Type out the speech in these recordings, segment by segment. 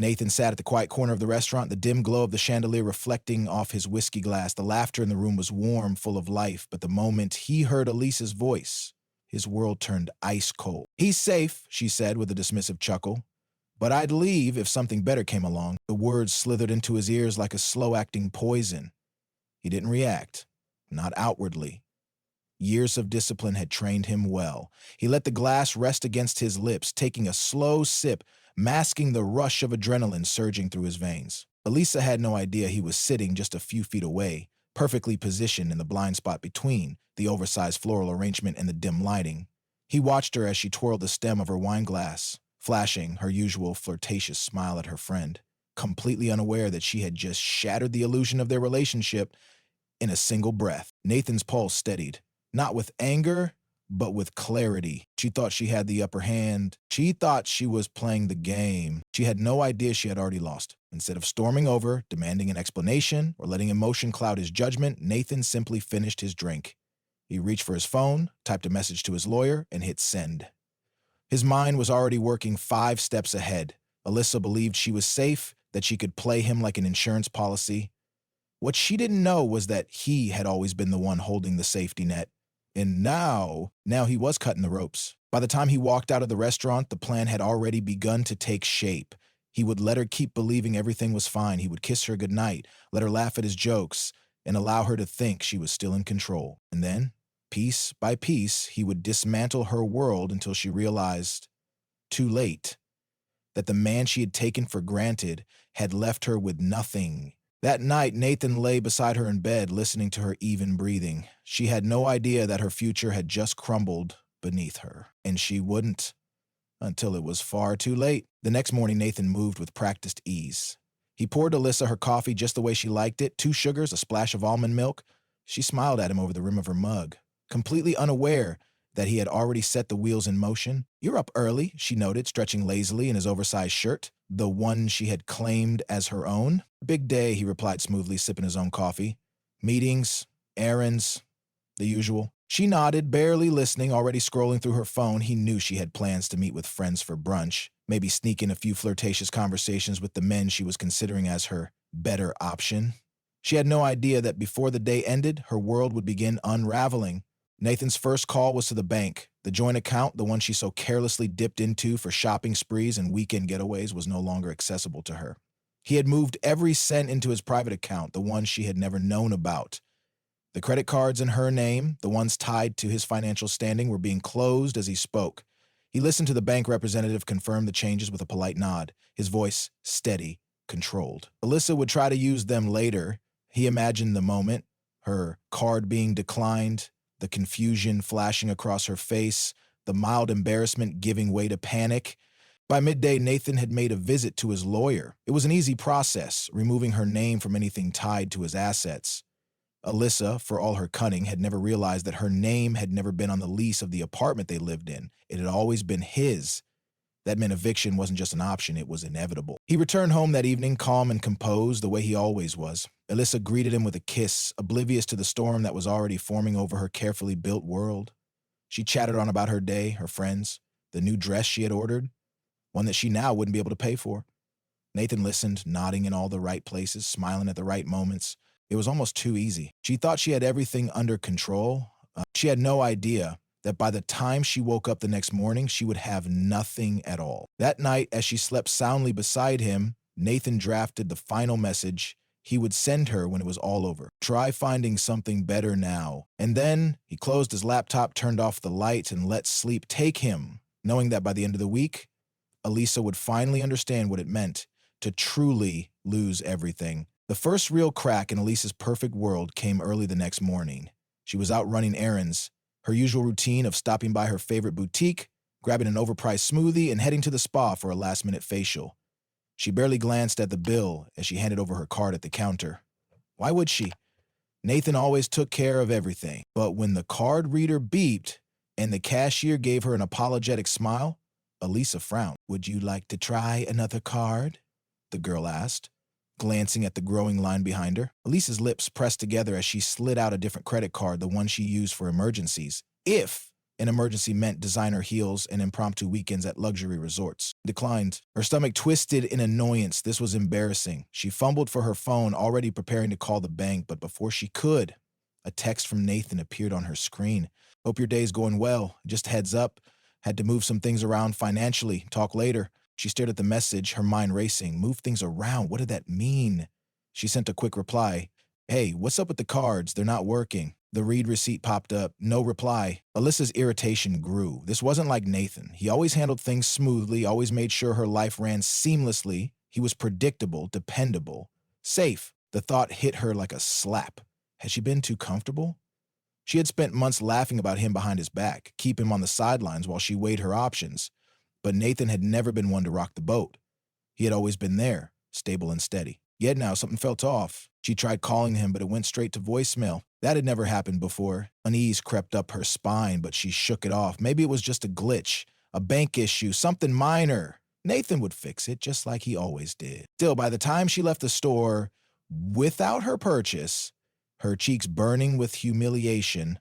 Nathan sat at the quiet corner of the restaurant, the dim glow of the chandelier reflecting off his whiskey glass. The laughter in the room was warm, full of life, but the moment he heard Elisa's voice, his world turned ice cold. "He's safe," she said with a dismissive chuckle. "But I'd leave if something better came along." The words slithered into his ears like a slow-acting poison. He didn't react, not outwardly. Years of discipline had trained him well. He let the glass rest against his lips, taking a slow sip, masking the rush of adrenaline surging through his veins. Elisa had no idea he was sitting just a few feet away, perfectly positioned in the blind spot between the oversized floral arrangement and the dim lighting. He watched her as she twirled the stem of her wine glass, flashing her usual flirtatious smile at her friend, completely unaware that she had just shattered the illusion of their relationship in a single breath. Nathan's pulse steadied, not with anger, but with clarity. She thought she had the upper hand. She thought she was playing the game. She had no idea she had already lost. Instead of storming over, demanding an explanation, or letting emotion cloud his judgment, Nathan simply finished his drink. He reached for his phone, typed a message to his lawyer, and hit send. His mind was already working 5 steps ahead. Elisa believed she was safe, that she could play him like an insurance policy. What she didn't know was that he had always been the one holding the safety net. And now he was cutting the ropes. By the time he walked out of the restaurant, the plan had already begun to take shape. He would let her keep believing everything was fine. He would kiss her goodnight, let her laugh at his jokes, and allow her to think she was still in control. And then, piece by piece, he would dismantle her world until she realized, too late, that the man she had taken for granted had left her with nothing. That night, Nathan lay beside her in bed, listening to her even breathing. She had no idea that her future had just crumbled beneath her, and she wouldn't until it was far too late. The next morning, Nathan moved with practiced ease. He poured Alyssa her coffee just the way she liked it, 2 sugars, a splash of almond milk. She smiled at him over the rim of her mug, completely unaware that he had already set the wheels in motion. "You're up early," she noted, stretching lazily in his oversized shirt, the one she had claimed as her own. "Big day," he replied smoothly, sipping his own coffee. "Meetings, errands, the usual." She nodded, barely listening, already scrolling through her phone. He knew she had plans to meet with friends for brunch, maybe sneak in a few flirtatious conversations with the men she was considering as her better option. She had no idea that before the day ended, her world would begin unraveling. Nathan's first call was to the bank. The joint account, the one she so carelessly dipped into for shopping sprees and weekend getaways, was no longer accessible to her. He had moved every cent into his private account, the one she had never known about. The credit cards in her name, the ones tied to his financial standing, were being closed as he spoke. He listened to the bank representative confirm the changes with a polite nod, his voice steady, controlled. Alyssa would try to use them later. He imagined the moment, her card being declined, the confusion flashing across her face, the mild embarrassment giving way to panic. By midday, Nathan had made a visit to his lawyer. It was an easy process, removing her name from anything tied to his assets. Alyssa, for all her cunning, had never realized that her name had never been on the lease of the apartment they lived in. It had always been his. That meant eviction wasn't just an option, it was inevitable. He returned home that evening, calm and composed, the way he always was. Alyssa greeted him with a kiss, oblivious to the storm that was already forming over her carefully built world. She chatted on about her day, her friends, the new dress she had ordered, one that she now wouldn't be able to pay for. Nathan listened, nodding in all the right places, smiling at the right moments. It was almost too easy. She thought she had everything under control. She had no idea that by the time she woke up the next morning, she would have nothing at all. That night, as she slept soundly beside him, Nathan drafted the final message he would send her when it was all over. "Try finding something better now." And then he closed his laptop, turned off the light, and let sleep take him, knowing that by the end of the week, Elisa would finally understand what it meant to truly lose everything. The first real crack in Elisa's perfect world came early the next morning. She was out running errands, her usual routine of stopping by her favorite boutique, grabbing an overpriced smoothie, and heading to the spa for a last-minute facial. She barely glanced at the bill as she handed over her card at the counter. Why would she? Nathan always took care of everything. But when the card reader beeped and the cashier gave her an apologetic smile, Elisa frowned. "Would you like to try another card?" the girl asked, glancing at the growing line behind her. Elisa's lips pressed together as she slid out a different credit card, the one she used for emergencies. If An emergency meant designer heels and impromptu weekends at luxury resorts. Declined. Her stomach twisted in annoyance. This was embarrassing. She fumbled for her phone, already preparing to call the bank, but before she could, a text from Nathan appeared on her screen. Hope your day's going well. Just heads up. Had to move some things around financially. Talk later. She stared at the message, her mind racing. Move things around? What did that mean? She sent a quick reply. Hey, what's up with the cards? They're not working. The read receipt popped up. No reply. Alyssa's irritation grew. This wasn't like Nathan. He always handled things smoothly, always made sure her life ran seamlessly. He was predictable, dependable, safe. The thought hit her like a slap. Had she been too comfortable? She had spent months laughing about him behind his back, keep him on the sidelines while she weighed her options. But Nathan had never been one to rock the boat. He had always been there, stable and steady. Yet now something felt off. She tried calling him, but it went straight to voicemail. That had never happened before. Unease crept up her spine, but she shook it off. Maybe it was just a glitch, a bank issue, something minor. Nathan would fix it, just like he always did. Still, by the time she left the store without her purchase, her cheeks burning with humiliation,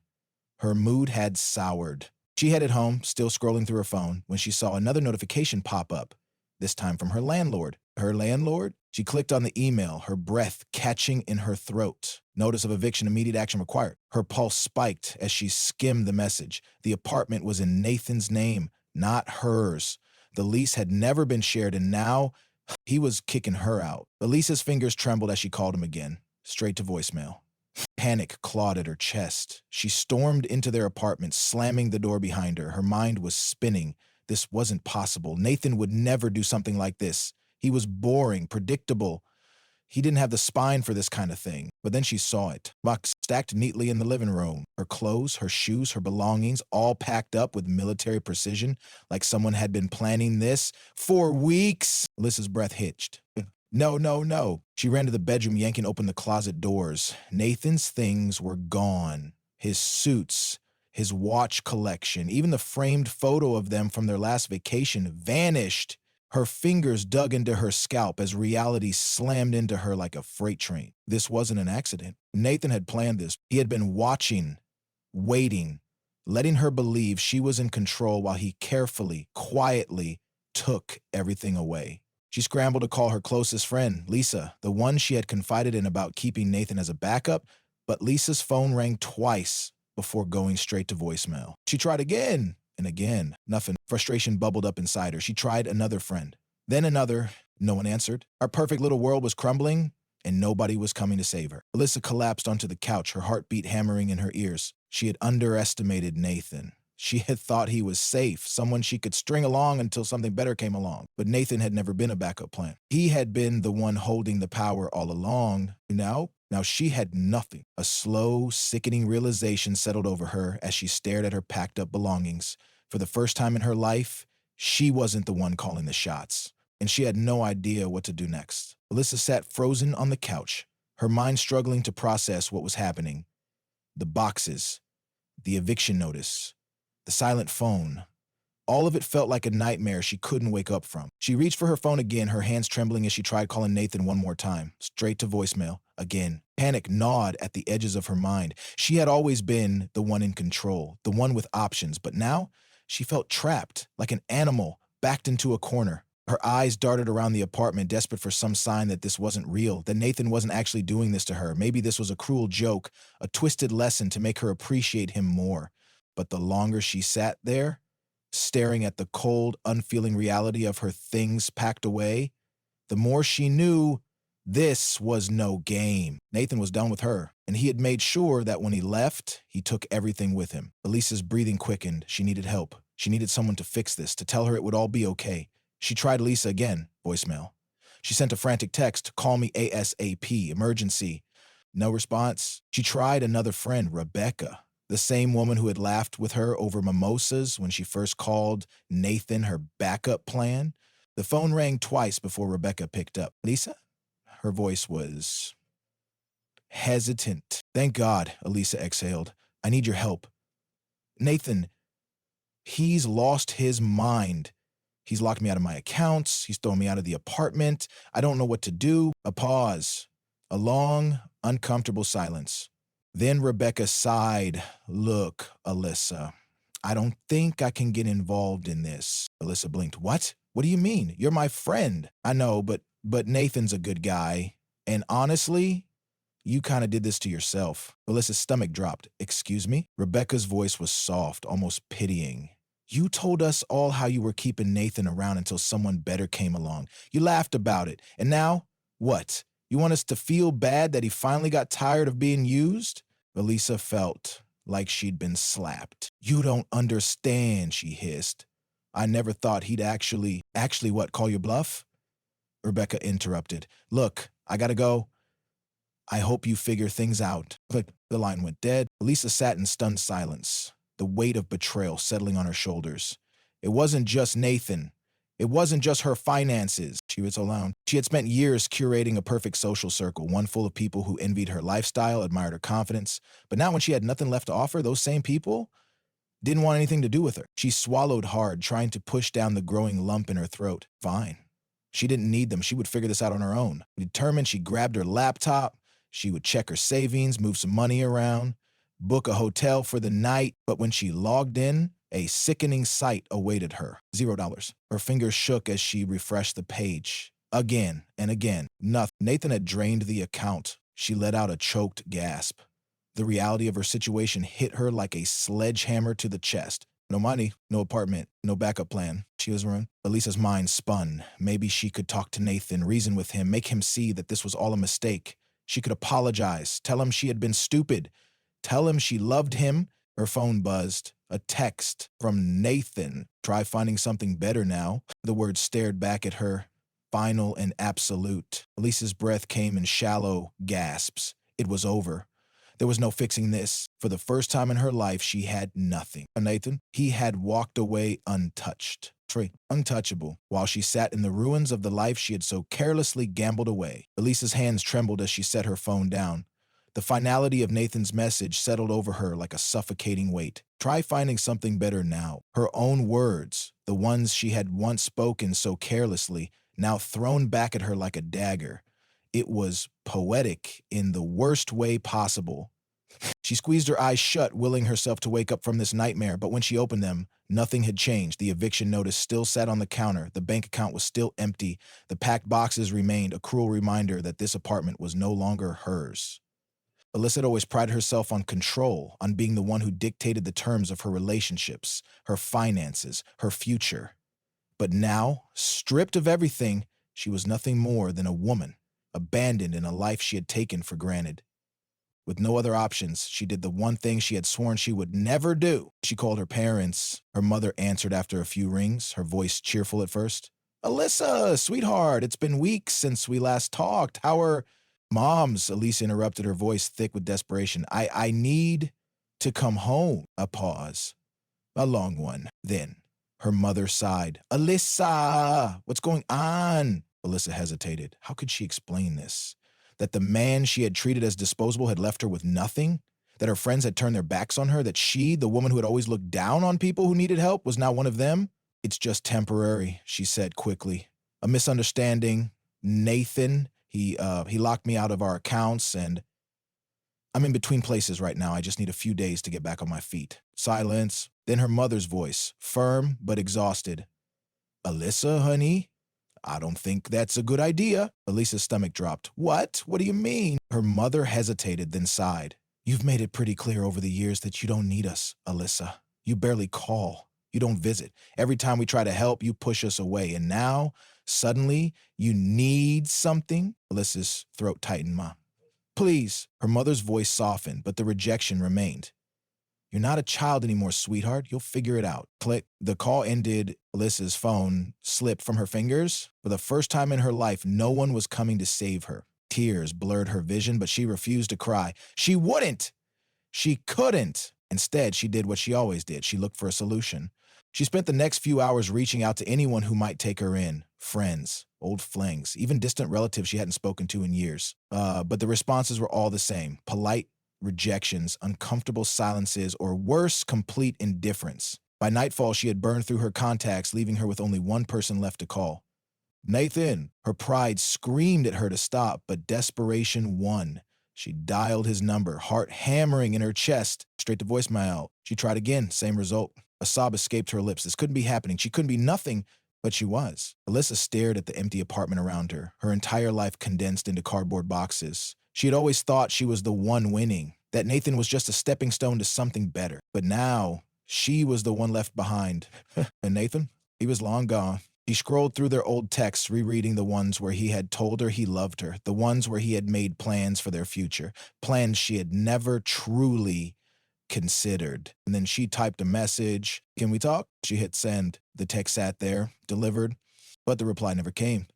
her mood had soured. She headed home, still scrolling through her phone, when she saw another notification pop up, this time from her landlord. Her landlord? She clicked on the email, her breath catching in her throat. Notice of eviction, immediate action required. Her pulse spiked as she skimmed the message. The apartment was in Nathan's name, not hers. The lease had never been shared, and now he was kicking her out. Elisa's fingers trembled as she called him again, straight to voicemail. Panic clawed at her chest. She stormed into their apartment, slamming the door behind her. Her mind was spinning. This wasn't possible. Nathan would never do something like this. He was boring, predictable. He didn't have the spine for this kind of thing. But then she saw it. Box stacked neatly in the living room. Her clothes, her shoes, her belongings, all packed up with military precision, like someone had been planning this for weeks. Alyssa's breath hitched. No, no, no. She ran to the bedroom, yanking open the closet doors. Nathan's things were gone. His suits, his watch collection, even the framed photo of them from their last vacation vanished. Her fingers dug into her scalp as reality slammed into her like a freight train. This wasn't an accident. Nathan had planned this. He had been watching, waiting, letting her believe she was in control while he carefully, quietly took everything away. She scrambled to call her closest friend, Lisa, the one she had confided in about keeping Nathan as a backup, but Lisa's phone rang twice before going straight to voicemail. She tried again and again. Nothing. Frustration bubbled up inside her. She tried another friend, then another. No one answered. Our perfect little world was crumbling, and nobody was coming to save her. Alyssa collapsed onto the couch, her heartbeat hammering in her ears. She had underestimated Nathan. She had thought he was safe, someone she could string along until something better came along. But Nathan had never been a backup plan. He had been the one holding the power all along. Now she had nothing. A slow, sickening realization settled over her as she stared at her packed-up belongings. For the first time in her life, she wasn't the one calling the shots, and she had no idea what to do next. Alyssa sat frozen on the couch, her mind struggling to process what was happening. The boxes, the eviction notice, the silent phone. All of it felt like a nightmare she couldn't wake up from. She reached for her phone again, her hands trembling as she tried calling Nathan one more time. Straight to voicemail. Again. Panic gnawed at the edges of her mind. She had always been the one in control, the one with options, but now she felt trapped, like an animal, backed into a corner. Her eyes darted around the apartment, desperate for some sign that this wasn't real, that Nathan wasn't actually doing this to her. Maybe this was a cruel joke, a twisted lesson to make her appreciate him more. But the longer she sat there, staring at the cold, unfeeling reality of her things packed away, the more she knew this was no game. Nathan was done with her, and he had made sure that when he left, he took everything with him. Elisa's breathing quickened. She needed help. She needed someone to fix this, to tell her it would all be okay. She tried Lisa again, voicemail. She sent a frantic text, call me ASAP, emergency. No response. She tried another friend, Rebecca, the same woman who had laughed with her over mimosas when she first called Nathan her backup plan. The phone rang twice before Rebecca picked up. Lisa? Her voice was hesitant. Thank God, Elisa exhaled. I need your help. Nathan, he's lost his mind. He's locked me out of my accounts. He's thrown me out of the apartment. I don't know what to do. A pause. A long, uncomfortable silence. Then Rebecca sighed. Look, Alyssa, I don't think I can get involved in this. Alyssa blinked. What? What do you mean? You're my friend. I know, but Nathan's a good guy. And honestly, you kind of did this to yourself. Alyssa's stomach dropped. Excuse me? Rebecca's voice was soft, almost pitying. You told us all how you were keeping Nathan around until someone better came along. You laughed about it. And now, what? You want us to feel bad that he finally got tired of being used? Elisa felt like she'd been slapped. You don't understand, she hissed. I never thought he'd actually what, call your bluff? Rebecca interrupted. Look, I gotta go. I hope you figure things out. Click. The line went dead. Elisa sat in stunned silence, the weight of betrayal settling on her shoulders. It wasn't just Nathan. It wasn't just her finances. She was alone. She had spent years curating a perfect social circle, one full of people who envied her lifestyle, admired her confidence. But now when she had nothing left to offer, those same people didn't want anything to do with her. She swallowed hard, trying to push down the growing lump in her throat. Fine. She didn't need them. She would figure this out on her own. Determined, she grabbed her laptop. She would check her savings, move some money around, book a hotel for the night. But when she logged in, a sickening sight awaited her. $0. Her fingers shook as she refreshed the page. Again and again. Nothing. Nathan had drained the account. She let out a choked gasp. The reality of her situation hit her like a sledgehammer to the chest. No money, no apartment, no backup plan. She was ruined. Elisa's mind spun. Maybe she could talk to Nathan, reason with him, make him see that this was all a mistake. She could apologize, tell him she had been stupid, tell him she loved him. Her phone buzzed. A text from Nathan. Try finding something better now. The words stared back at her. Final and absolute. Elisa's breath came in shallow gasps. It was over. There was no fixing this. For the first time in her life, she had nothing. Nathan, he had walked away untouched. Free, untouchable, while she sat in the ruins of the life she had so carelessly gambled away. Elisa's hands trembled as she set her phone down. The finality of Nathan's message settled over her like a suffocating weight. Try finding something better now. Her own words, the ones she had once spoken so carelessly, now thrown back at her like a dagger. It was poetic in the worst way possible. She squeezed her eyes shut, willing herself to wake up from this nightmare, but when she opened them, nothing had changed. The eviction notice still sat on the counter. The bank account was still empty. The packed boxes remained, a cruel reminder that this apartment was no longer hers. Alyssa had always prided herself on control, on being the one who dictated the terms of her relationships, her finances, her future. But now, stripped of everything, she was nothing more than a woman, abandoned in a life she had taken for granted. With no other options, she did the one thing she had sworn she would never do. She called her parents. Her mother answered after a few rings, her voice cheerful at first. Alyssa, sweetheart, it's been weeks since we last talked. How are... Moms, Elisa interrupted, her voice thick with desperation. I need to come home. A pause. A long one. Then, her mother sighed. Alyssa, what's going on? Alyssa hesitated. How could she explain this? That the man she had treated as disposable had left her with nothing? That her friends had turned their backs on her? That she, the woman who had always looked down on people who needed help, was now one of them? It's just temporary, she said quickly. A misunderstanding. Nathan, he locked me out of our accounts, and I'm in between places right now. I just need a few days to get back on my feet. Silence. Then her mother's voice, firm but exhausted. Alyssa, honey? I don't think that's a good idea. Elisa's stomach dropped. What? What do you mean? Her mother hesitated, then sighed. You've made it pretty clear over the years that you don't need us, Alyssa. You barely call. You don't visit. Every time we try to help, you push us away. And now, suddenly, you need something? Alyssa's throat tightened, Ma. Please. Her mother's voice softened, but the rejection remained. You're not a child anymore, sweetheart. You'll figure it out. Click. The call ended. Alyssa's phone slipped from her fingers. For the first time in her life, no one was coming to save her. Tears blurred her vision, but she refused to cry. She wouldn't. She couldn't. Instead, she did what she always did. She looked for a solution. She spent the next few hours reaching out to anyone who might take her in. Friends, old flings, even distant relatives she hadn't spoken to in years. But the responses were all the same. Polite rejections, uncomfortable silences, or worse, complete indifference. By nightfall, she had burned through her contacts, leaving her with only one person left to call. Nathan. Her pride screamed at her to stop, but desperation won. She dialed his number, heart hammering in her chest, straight to voicemail. She tried again, same result. A sob escaped her lips. This couldn't be happening. She couldn't be nothing, but she was. Alyssa stared at the empty apartment around her entire life condensed into cardboard boxes. She had always thought she was the one winning, that Nathan was just a stepping stone to something better. But now, she was the one left behind. And Nathan? He was long gone. He scrolled through their old texts, rereading the ones where he had told her he loved her, the ones where he had made plans for their future, plans she had never truly considered. And then she typed a message. Can we talk? She hit send. The text sat there, delivered, but the reply never came.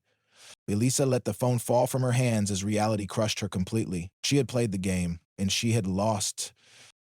Elisa let the phone fall from her hands as reality crushed her completely. She had played the game, and she had lost.